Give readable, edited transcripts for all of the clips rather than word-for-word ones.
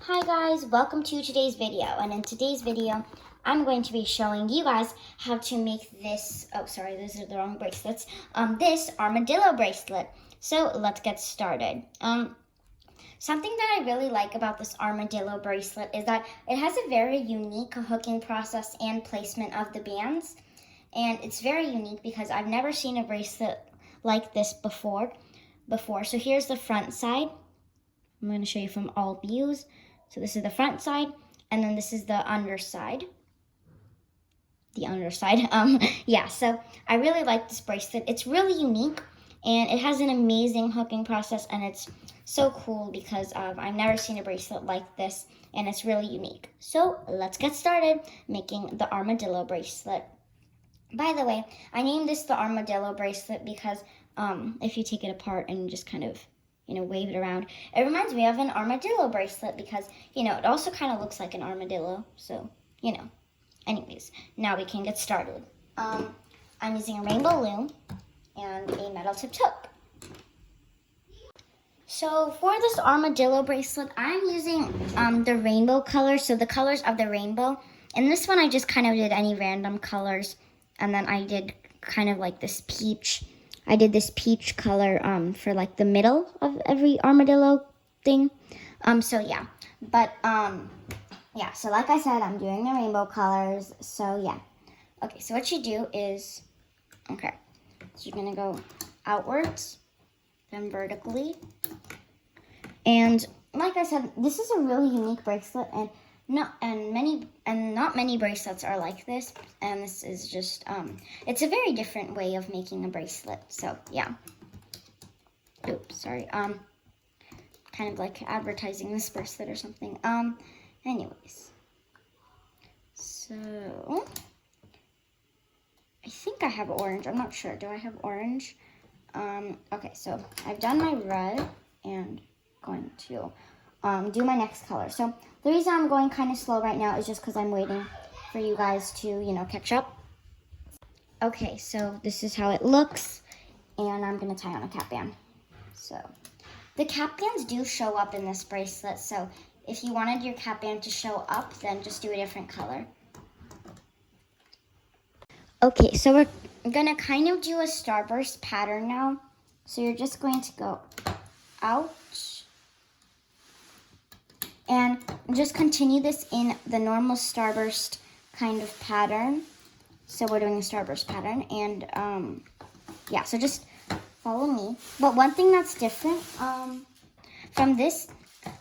Hi guys, welcome to today's video, and in today's video I'm going to be showing you guys how to make this, those are the wrong bracelets, this armadillo bracelet. So let's get started. Something that I really like about this armadillo bracelet is that it has a very unique hooking process and placement of the bands, and it's very unique because I've never seen a bracelet like this before. So here's the front side. I'm going to show you from all views. So this is the front side, and then this is the underside. So I really like this bracelet. It's really unique, and it has an amazing hooking process, and it's so cool because I've never seen a bracelet like this, and it's really unique. So let's get started making the armadillo bracelet. By the way, I named this the armadillo bracelet because if you take it apart and just kind of wave it around, it reminds me of an armadillo bracelet because, it also kind of looks like an armadillo. So, anyways, now we can get started. I'm using a rainbow loom and a metal tipped hook. So for this armadillo bracelet, I'm using the rainbow colors, so the colors of the rainbow. And this one, I just kind of did any random colors. And then I did kind of like this peach. I did this peach color for like the middle of every armadillo thing. So like I said, I'm doing the rainbow colors. So yeah. Okay, so what you do is, so you're gonna go outwards, then vertically. And like I said, this is a really unique bracelet, and not many bracelets are like this, and this is just it's a very different way of making a bracelet. So yeah. Oops, sorry. Kind of like advertising this bracelet or something. Anyways. So I think I have orange. I'm not sure. Do I have orange? Okay, so I've done my red and going to do my next color. So the reason I'm going kind of slow right now is just because I'm waiting for you guys to, catch up. Okay, so this is how it looks, and I'm going to tie on a cap band. So the cap bands do show up in this bracelet, so if you wanted your cap band to show up, then just do a different color. Okay, so we're going to kind of do a starburst pattern now. So you're just going to go out, and just continue this in the normal starburst kind of pattern. So we're doing a starburst pattern, and so just follow me. But one thing that's different from this,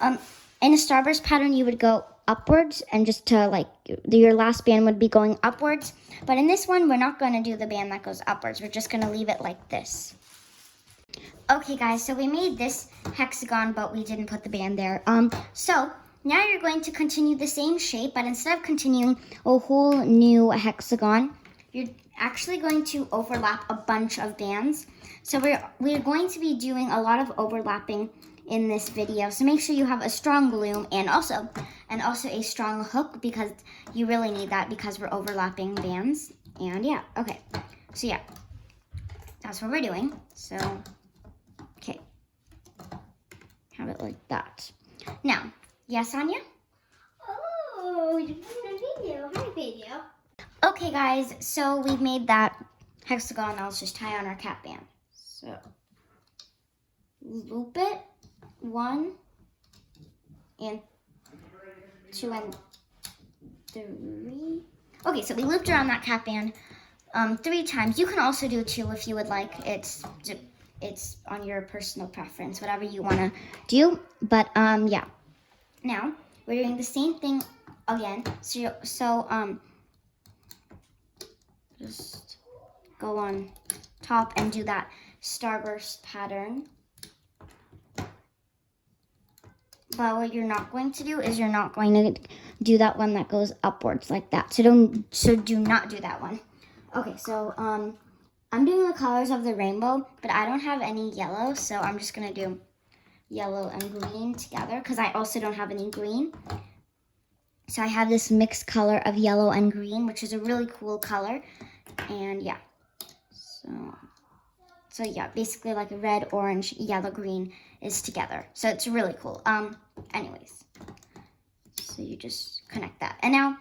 in a starburst pattern, you would go upwards, and just to your last band would be going upwards. But in this one, we're not going to do the band that goes upwards. We're just going to leave it like this. Okay guys, so we made this hexagon, but we didn't put the band there. So now you're going to continue the same shape, but instead of continuing a whole new hexagon, you're actually going to overlap a bunch of bands. So we're going to be doing a lot of overlapping in this video. So make sure you have a strong loom and also a strong hook, because you really need that because we're overlapping bands. And yeah, okay. So yeah, that's what we're doing. So have it like that. Now, yes, Anya? Oh, you're doing a video. Hi, video. Okay, guys, so we've made that hexagon. Now let's just tie on our cap band. So, loop it, 1 and 2 and 3. Okay, so we looped around that cap band 3 times. You can also do 2 if you would like. It's on your personal preference, whatever you want to do. But yeah. Now we're doing the same thing again. So just go on top and do that starburst pattern. But what you're not going to do is you're not going to do that one that goes upwards like that. So do not do that one. Okay, so I'm doing the colors of the rainbow, but I don't have any yellow, so I'm just going to do yellow and green together because I also don't have any green. So I have this mixed color of yellow and green, which is a really cool color. And yeah, so yeah, basically like a red, orange, yellow, green is together. So it's really cool. Anyways, So you just connect that. And now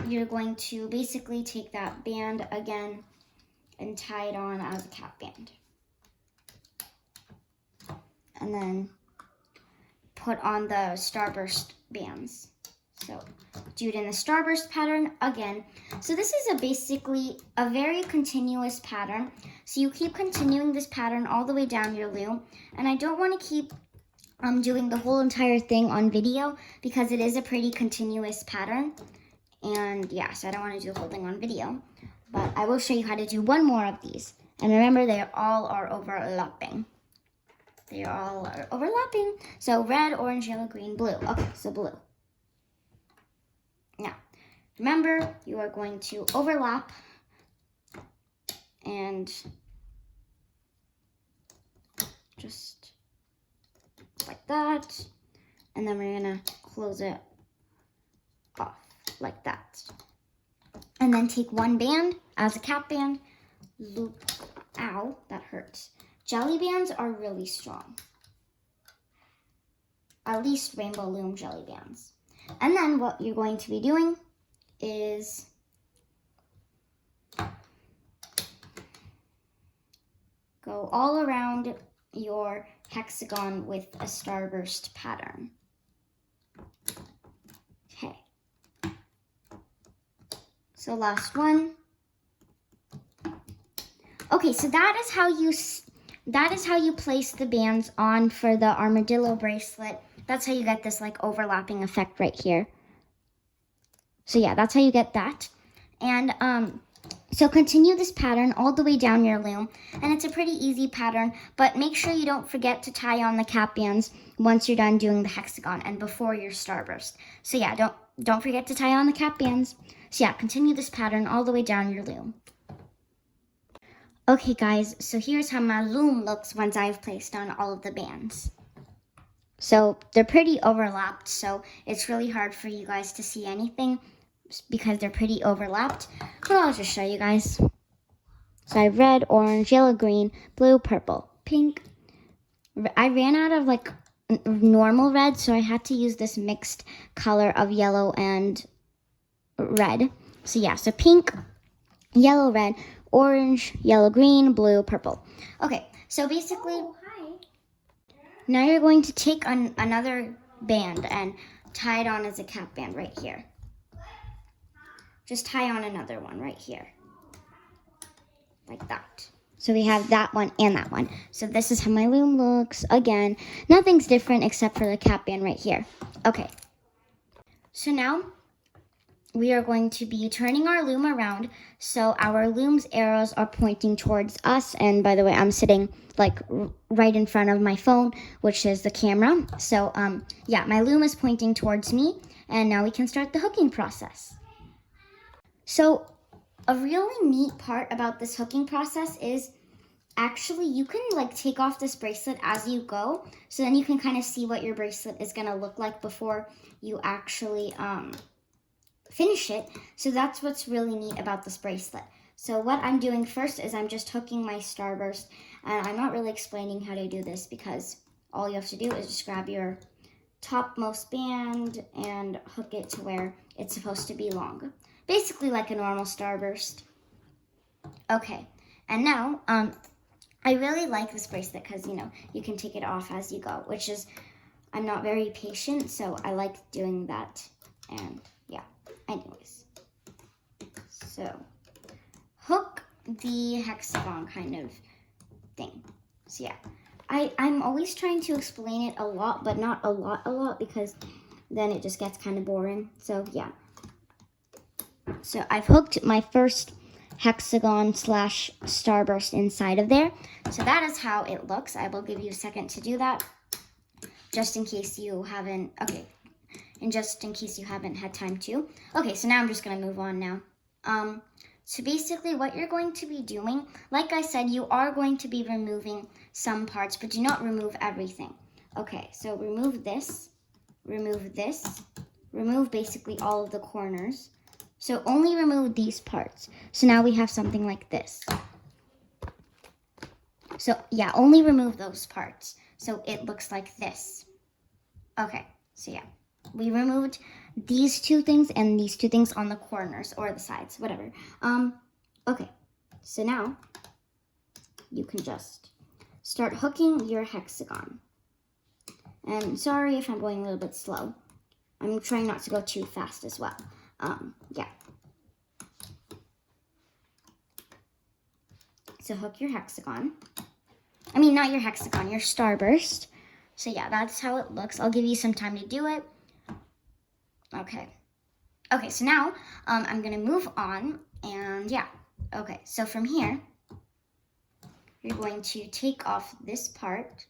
you're going to basically take that band again and tie it on as a cap band. And then put on the starburst bands. So do it in the starburst pattern again. So this is basically a very continuous pattern. So you keep continuing this pattern all the way down your loom. And I don't want to keep doing the whole entire thing on video because it is a pretty continuous pattern. And yeah, so I don't want to do the whole thing on video. But I will show you how to do one more of these. And remember, they all are overlapping. They all are overlapping. So red, orange, yellow, green, blue. Okay, so blue. Now, remember, you are going to overlap and just like that. And then we're gonna close it off like that. And then take one band as a cap band, loop, ow, that hurts. Jelly bands are really strong. At least Rainbow Loom jelly bands. And then what you're going to be doing is go all around your hexagon with a starburst pattern. Okay. So last one. Okay, so that is how you place the bands on for the armadillo bracelet. That's how you get this like overlapping effect right here. So yeah, that's how you get that. And so continue this pattern all the way down your loom. And it's a pretty easy pattern, but make sure you don't forget to tie on the cap bands once you're done doing the hexagon and before your starburst. So yeah, don't forget to tie on the cap bands. So yeah, continue this pattern all the way down your loom. Okay guys, so here's how my loom looks once I've placed on all of the bands. So they're pretty overlapped, so it's really hard for you guys to see anything because they're pretty overlapped. But I'll just show you guys. So I have red, orange, yellow, green, blue, purple, pink. I ran out of like normal red, so I had to use this mixed color of yellow and red. So yeah, so pink, yellow, red, orange, yellow, green, blue, purple. Okay, so basically, now you're going to take another band and tie it on as a cap band right here. Just tie on another one right here. Like that. So we have that one and that one. So this is how my loom looks. Again, nothing's different except for the cap band right here. Okay. So now we are going to be turning our loom around so our loom's arrows are pointing towards us. And by the way, I'm sitting like right in front of my phone, which is the camera. So yeah, my loom is pointing towards me, and now we can start the hooking process. So a really neat part about this hooking process is actually you can like take off this bracelet as you go, so then you can kind of see what your bracelet is going to look like before you actually finish it. So that's what's really neat about this bracelet. So what I'm doing first is I'm just hooking my starburst, and I'm not really explaining how to do this because all you have to do is just grab your topmost band and hook it to where it's supposed to be long. Basically like a normal starburst. Okay, and now I really like this bracelet because, you know, you can take it off as you go, which is, I'm not very patient, so I like doing that. And yeah, anyways. So hook the hexagon kind of thing. So yeah, I'm always trying to explain it a lot, but not a lot because then it just gets kind of boring. So yeah. So I've hooked my first hexagon / starburst inside of there. So that is how it looks. I will give you a second to do that, just in case you haven't, okay, and just in case you haven't had time to. Okay, so now I'm just gonna move on now. So basically what you're going to be doing, like I said, you are going to be removing some parts, but do not remove everything. Okay, so remove this, remove basically all of the corners. So only remove these parts. So now we have something like this. So yeah, only remove those parts. So it looks like this. Okay, so yeah. we removed these two things and these two things on the corners or the sides, whatever. Okay, so now you can just start hooking your hexagon. And sorry if I'm going a little bit slow. I'm trying not to go too fast as well. Yeah. So hook your hexagon. I mean, not your hexagon, your starburst. So yeah, that's how it looks. I'll give you some time to do it. Okay. Okay, so now I'm gonna move on, and yeah. Okay, so from here, you're going to take off this part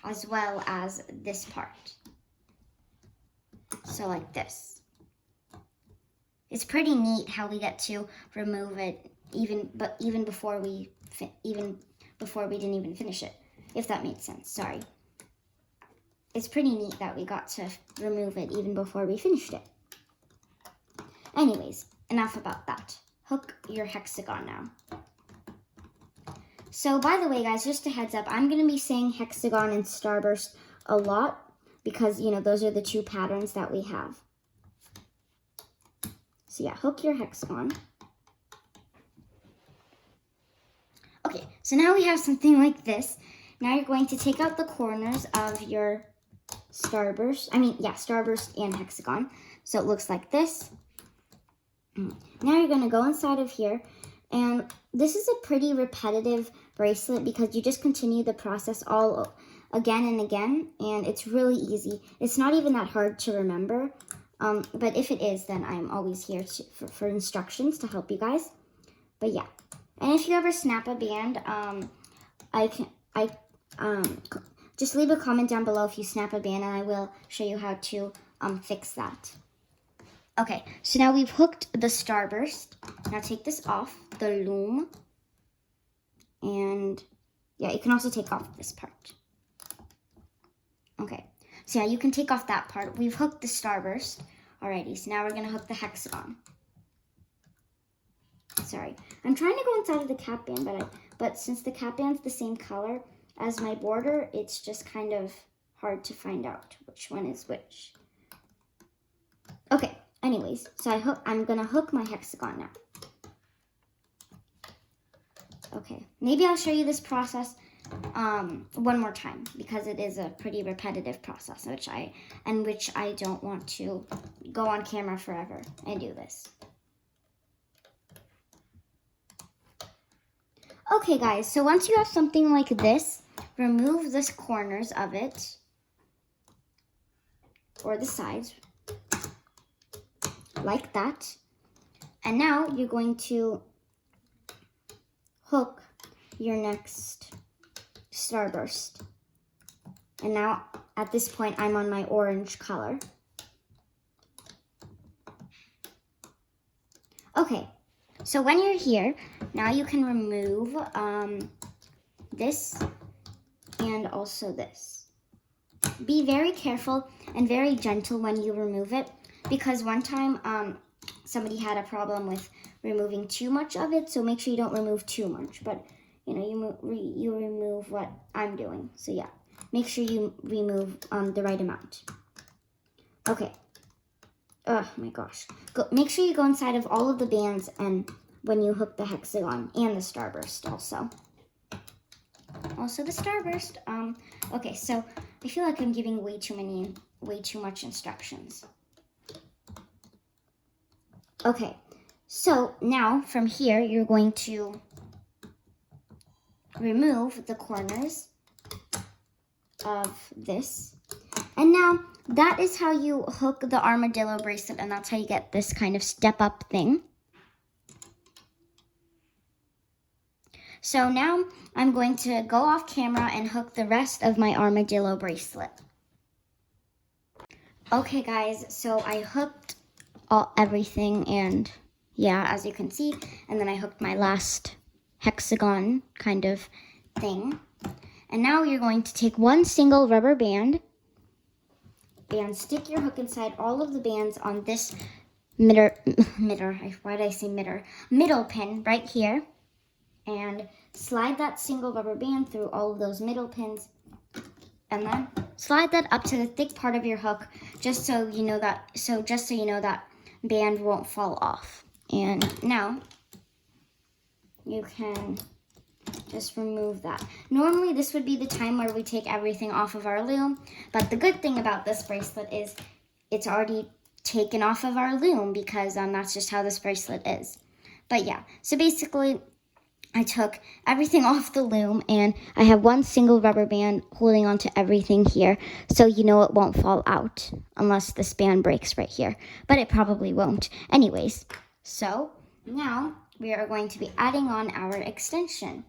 as well as this part. So like this. It's pretty neat how we get to remove it even before we didn't even finish it, if that made sense. Sorry. It's pretty neat that we got to remove it even before we finished it. Anyways, enough about that. Hook your hexagon now. So by the way, guys, just a heads up, I'm going to be saying hexagon and starburst a lot because, you know, those are the two patterns that we have. So yeah, hook your hexagon. Okay, so now we have something like this. Now you're going to take out the corners of your starburst. Starburst and hexagon. So it looks like this. Now you're going to go inside of here. And this is a pretty repetitive bracelet because you just continue the process all again and again. And it's really easy. It's not even that hard to remember. But if it is, then I'm always here for instructions to help you guys. But yeah. And if you ever snap a band, just leave a comment down below if you snap a band, and I will show you how to fix that. Okay, so now we've hooked the starburst. Now take this off the loom, and yeah, you can also take off this part. Okay, so yeah, you can take off that part. We've hooked the starburst already, so now we're gonna hook the hexagon. Sorry, I'm trying to go inside of the cap band, but since the cap band's the same color as my border, it's just kind of hard to find out which one is which. Okay, anyways, so I'm gonna hook my hexagon now. Okay, maybe I'll show you this process one more time because it is a pretty repetitive process, which I don't want to go on camera forever and do this. Okay, guys, so once you have something like this, remove the corners of it, or the sides, like that. And now you're going to hook your next starburst. And now, at this point, I'm on my orange color. Okay. So when you're here, now you can remove this and also this. Be very careful and very gentle when you remove it because one time somebody had a problem with removing too much of it, so make sure you don't remove too much. But you know, you remove what I'm doing. So yeah, make sure you remove the right amount. Okay. Oh my gosh. Make sure you go inside of all of the bands and when you hook the hexagon and the starburst also. Also the starburst. Okay, so I feel like I'm giving way too much instructions. Okay, so now from here you're going to remove the corners of this. And now that is how you hook the armadillo bracelet, and that's how you get this kind of step-up thing. So now I'm going to go off camera and hook the rest of my armadillo bracelet. Okay, guys, so I hooked everything, and yeah, as you can see, and then I hooked my last hexagon kind of thing. And now you're going to take one single rubber band and stick your hook inside all of the bands on this middle pin right here, and slide that single rubber band through all of those middle pins, and then slide that up to the thick part of your hook, just so you know that band won't fall off. And now you can just remove that. Normally this would be the time where we take everything off of our loom, but the good thing about this bracelet is it's already taken off of our loom, because that's just how this bracelet is. But yeah, so basically I took everything off the loom, and I have one single rubber band holding onto everything here, so it won't fall out unless this band breaks right here, but it probably won't. Anyways, so now we are going to be adding on our extension.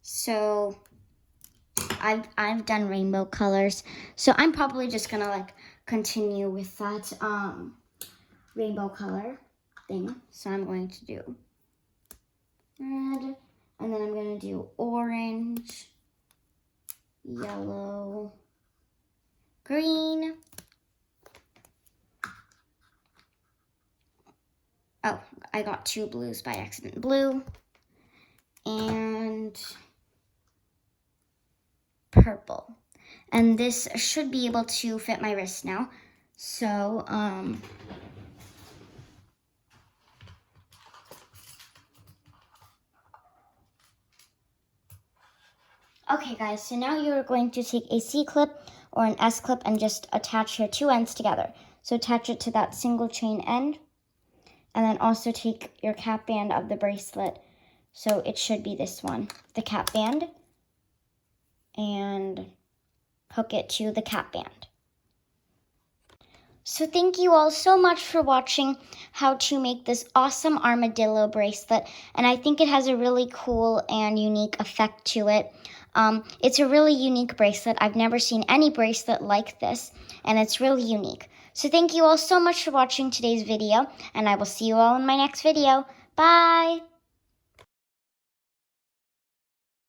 So I've done rainbow colors, so I'm probably just gonna continue with that rainbow color thing. So I'm going to do red, and then I'm going to do orange, yellow, green. Oh, I got 2 blues by accident. Blue and purple. And this should be able to fit my wrist now. So, okay guys, so now you're going to take a C-clip or an S-clip and just attach your 2 ends together. So attach it to that single chain end, and then also take your cap band of the bracelet. So it should be this one, the cap band, and hook it to the cap band. So thank you all so much for watching how to make this awesome armadillo bracelet, and I think it has a really cool and unique effect to it. It's a really unique bracelet. I've never seen any bracelet like this, and it's really unique. So thank you all so much for watching today's video, and I will see you all in my next video. Bye!